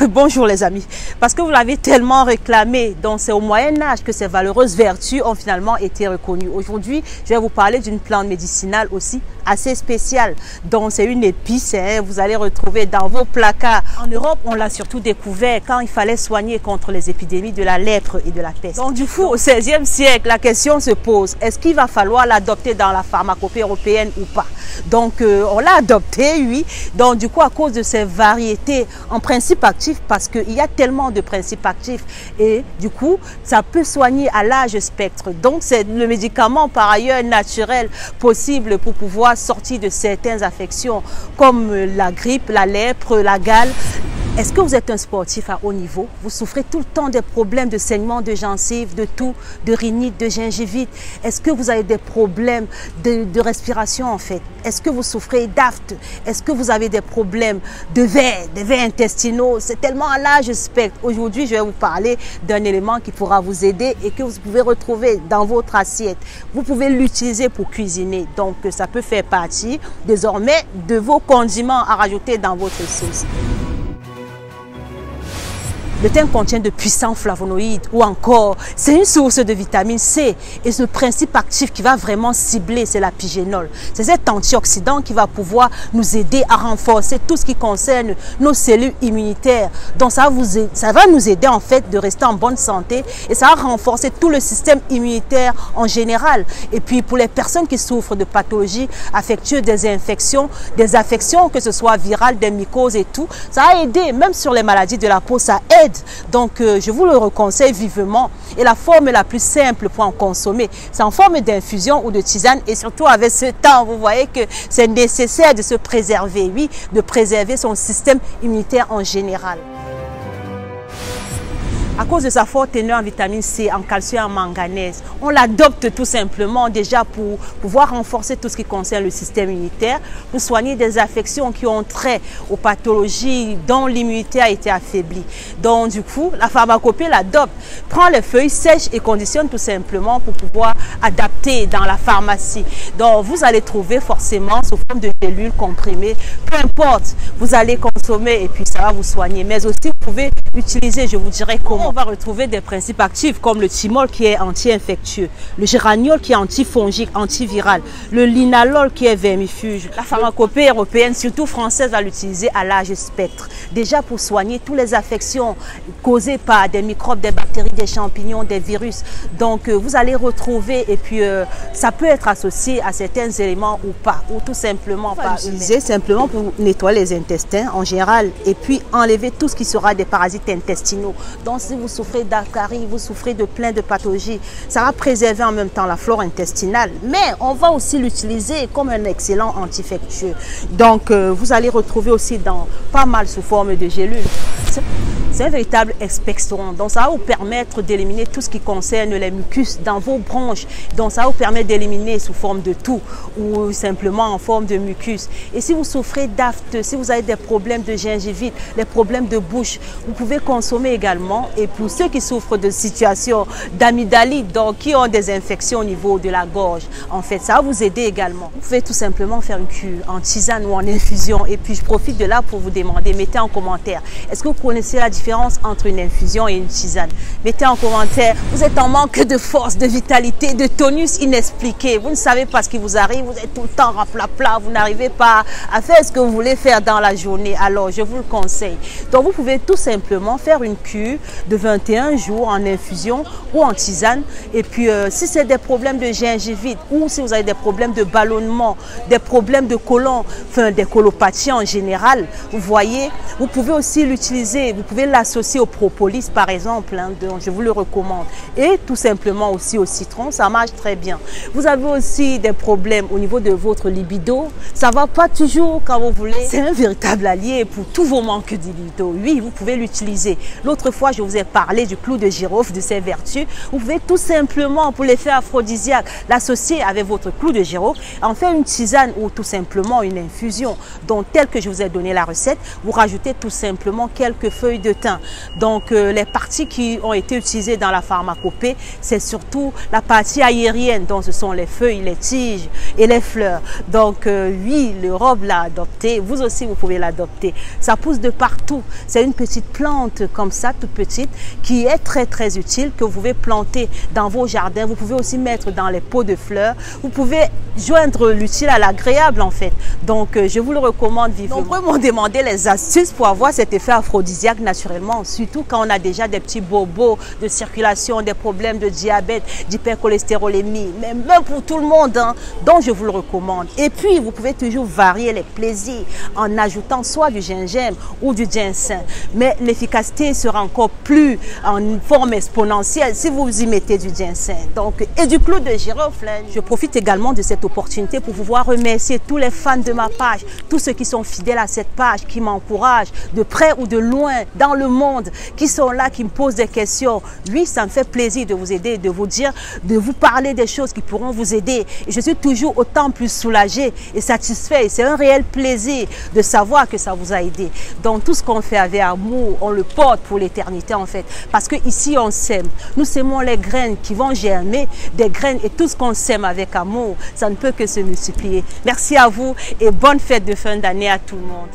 Bonjour les amis, parce que vous l'avez tellement réclamé, donc c'est au Moyen-Âge que ces valeureuses vertus ont finalement été reconnues. Aujourd'hui, je vais vous parler d'une plante médicinale aussi assez spéciale, dont c'est une épice, vous allez retrouver dans vos placards. En Europe, on l'a surtout découvert quand il fallait soigner contre les épidémies de la lèpre et de la peste. Donc du coup, au XVIe siècle, la question se pose, est-ce qu'il va falloir l'adopter dans la pharmacopée européenne ou pas? Donc on l'a adopté, oui. Donc du coup, à cause de ces variétés en principe actifs, parce qu'il y a tellement de principes actifs et du coup, ça peut soigner à large spectre. Donc c'est le médicament par ailleurs naturel possible pour pouvoir sortir de certaines affections comme la grippe, la lèpre, la gale. Est-ce que vous êtes un sportif à haut niveau? Vous souffrez tout le temps des problèmes de saignement de gencives, de toux, de rhinite, de gingivite? Est-ce que vous avez des problèmes de respiration en fait? Est-ce que vous souffrez d'aphte? Est-ce que vous avez des problèmes de vers, des vers intestinaux? C'est tellement à large spectre. Aujourd'hui, je vais vous parler d'un élément qui pourra vous aider et que vous pouvez retrouver dans votre assiette. Vous pouvez l'utiliser pour cuisiner. Donc, ça peut faire partie désormais de vos condiments à rajouter dans votre sauce. Le thym contient de puissants flavonoïdes ou encore, c'est une source de vitamine C et ce principe actif qui va vraiment cibler, c'est la pygénol. C'est cet antioxydant qui va pouvoir nous aider à renforcer tout ce qui concerne nos cellules immunitaires. Donc ça va nous aider en fait de rester en bonne santé et ça va renforcer tout le système immunitaire en général. Et puis pour les personnes qui souffrent de pathologies affectueuses, des affections que ce soit virales, des mycoses et tout, ça va aider même sur les maladies de la peau, ça aide. Donc je vous le conseille vivement et la forme la plus simple pour en consommer, c'est en forme d'infusion ou de tisane et surtout avec ce temps, vous voyez que c'est nécessaire de se préserver, oui, de préserver son système immunitaire en général. À cause de sa forte teneur en vitamine C, en calcium, en manganèse, on l'adopte tout simplement déjà pour pouvoir renforcer tout ce qui concerne le système immunitaire, pour soigner des affections qui ont trait aux pathologies dont l'immunité a été affaiblie. Donc du coup, la pharmacopée l'adopte, prend les feuilles sèches et conditionne tout simplement pour pouvoir adapter dans la pharmacie. Donc vous allez trouver forcément sous forme de gélules comprimées, peu importe, vous allez consommer et puis ça va vous soigner. Mais aussi vous pouvez utiliser, je vous dirai comment. On va retrouver des principes actifs comme le thymol qui est anti-infectieux, le géraniol qui est antifongique, antiviral, le linalol qui est vermifuge. La pharmacopée européenne, surtout française, va l'utiliser à large spectre. Déjà pour soigner toutes les affections causées par des microbes, des bactéries, des champignons, des virus. Donc vous allez retrouver et puis ça peut être associé à certains éléments ou pas, ou tout simplement pas. Utiliser simplement pour nettoyer les intestins en général et puis enlever tout ce qui sera des parasites intestinaux. Donc si vous souffrez d'acarie, vous souffrez de plein de pathologies, ça va préserver en même temps la flore intestinale, mais on va aussi l'utiliser comme un excellent anti-infectieux. Donc vous allez retrouver aussi dans pas mal sous forme de gélules. C'est un véritable expectorant, donc ça va vous permettre d'éliminer tout ce qui concerne les mucus dans vos bronches, donc ça va vous permettre d'éliminer sous forme de toux ou simplement en forme de mucus. Et si vous souffrez d'aphte, si vous avez des problèmes de gingivite, des problèmes de bouche, vous pouvez consommer également. Et pour ceux qui souffrent de situations d'amygdalite, donc qui ont des infections au niveau de la gorge, en fait ça va vous aider également. Vous pouvez tout simplement faire une cure en tisane ou en infusion. Et puis je profite de là pour vous demander, mettez en commentaire, est-ce que vous connaissez la différence entre une infusion et une tisane? Mettez en commentaire, vous êtes en manque de force, de vitalité, de tonus inexpliqué, vous ne savez pas ce qui vous arrive, vous êtes tout le temps raplapla, vous n'arrivez pas à faire ce que vous voulez faire dans la journée, alors je vous le conseille. Donc vous pouvez tout simplement faire une cure de 21 jours en infusion ou en tisane. Et puis si c'est des problèmes de gingivite ou si vous avez des problèmes de ballonnement, des problèmes de côlon, enfin des colopathies en général, vous voyez, vous pouvez aussi l'utiliser, vous pouvez l'associer au propolis par exemple, donc je vous le recommande. Et tout simplement aussi au citron, ça marche très bien. Vous avez aussi des problèmes au niveau de votre libido, ça va pas toujours quand vous voulez. C'est un véritable allié pour tous vos manques de libido. Oui, vous pouvez l'utiliser. L'autre fois, je vous ai parlé du clou de girofle, de ses vertus. Vous pouvez tout simplement, pour l'effet aphrodisiaque, l'associer avec votre clou de girofle, en faire une tisane ou tout simplement une infusion. Donc, telle que je vous ai donné la recette, vous rajoutez tout simplement quelques feuilles de thym intestin. Donc les parties qui ont été utilisées dans la pharmacopée, c'est surtout la partie aérienne, donc ce sont les feuilles, les tiges et les fleurs. Donc oui, l'Europe l'a adopté, vous aussi vous pouvez l'adopter. Ça pousse de partout, c'est une petite plante comme ça, toute petite, qui est très utile, que vous pouvez planter dans vos jardins. Vous pouvez aussi mettre dans les pots de fleurs. Vous pouvez joindre l'utile à l'agréable en fait. Donc je vous le recommande vivement. Nombreux m'ont demandé les astuces pour avoir cet effet aphrodisiaque naturellement, surtout quand on a déjà des petits bobos de circulation, des problèmes de diabète, d'hypercholestérolémie, mais même pour tout le monde, hein. Donc je vous le recommande. Et puis vous pouvez toujours varier les plaisirs en ajoutant soit du gingembre ou du ginseng, mais l'efficacité sera encore plus en forme exponentielle si vous y mettez du ginseng et du clou de girofle. Je profite également de cette opportunité pour pouvoir remercier tous les fans de ma page, tous ceux qui sont fidèles à cette page, qui m'encouragent de près ou de loin dans le monde, qui sont là, qui me posent des questions. Oui, ça me fait plaisir de vous aider, de vous dire, de vous parler des choses qui pourront vous aider. Et je suis toujours autant plus soulagée et satisfaite. C'est un réel plaisir de savoir que ça vous a aidé. Donc tout ce qu'on fait avec amour, on le porte pour l'éternité en fait. Parce que ici on sème. Nous sémons les graines qui vont germer, des graines, et tout ce qu'on sème avec amour, ça ne peut que se multiplier. Merci à vous et bonne fête de fin d'année à tout le monde.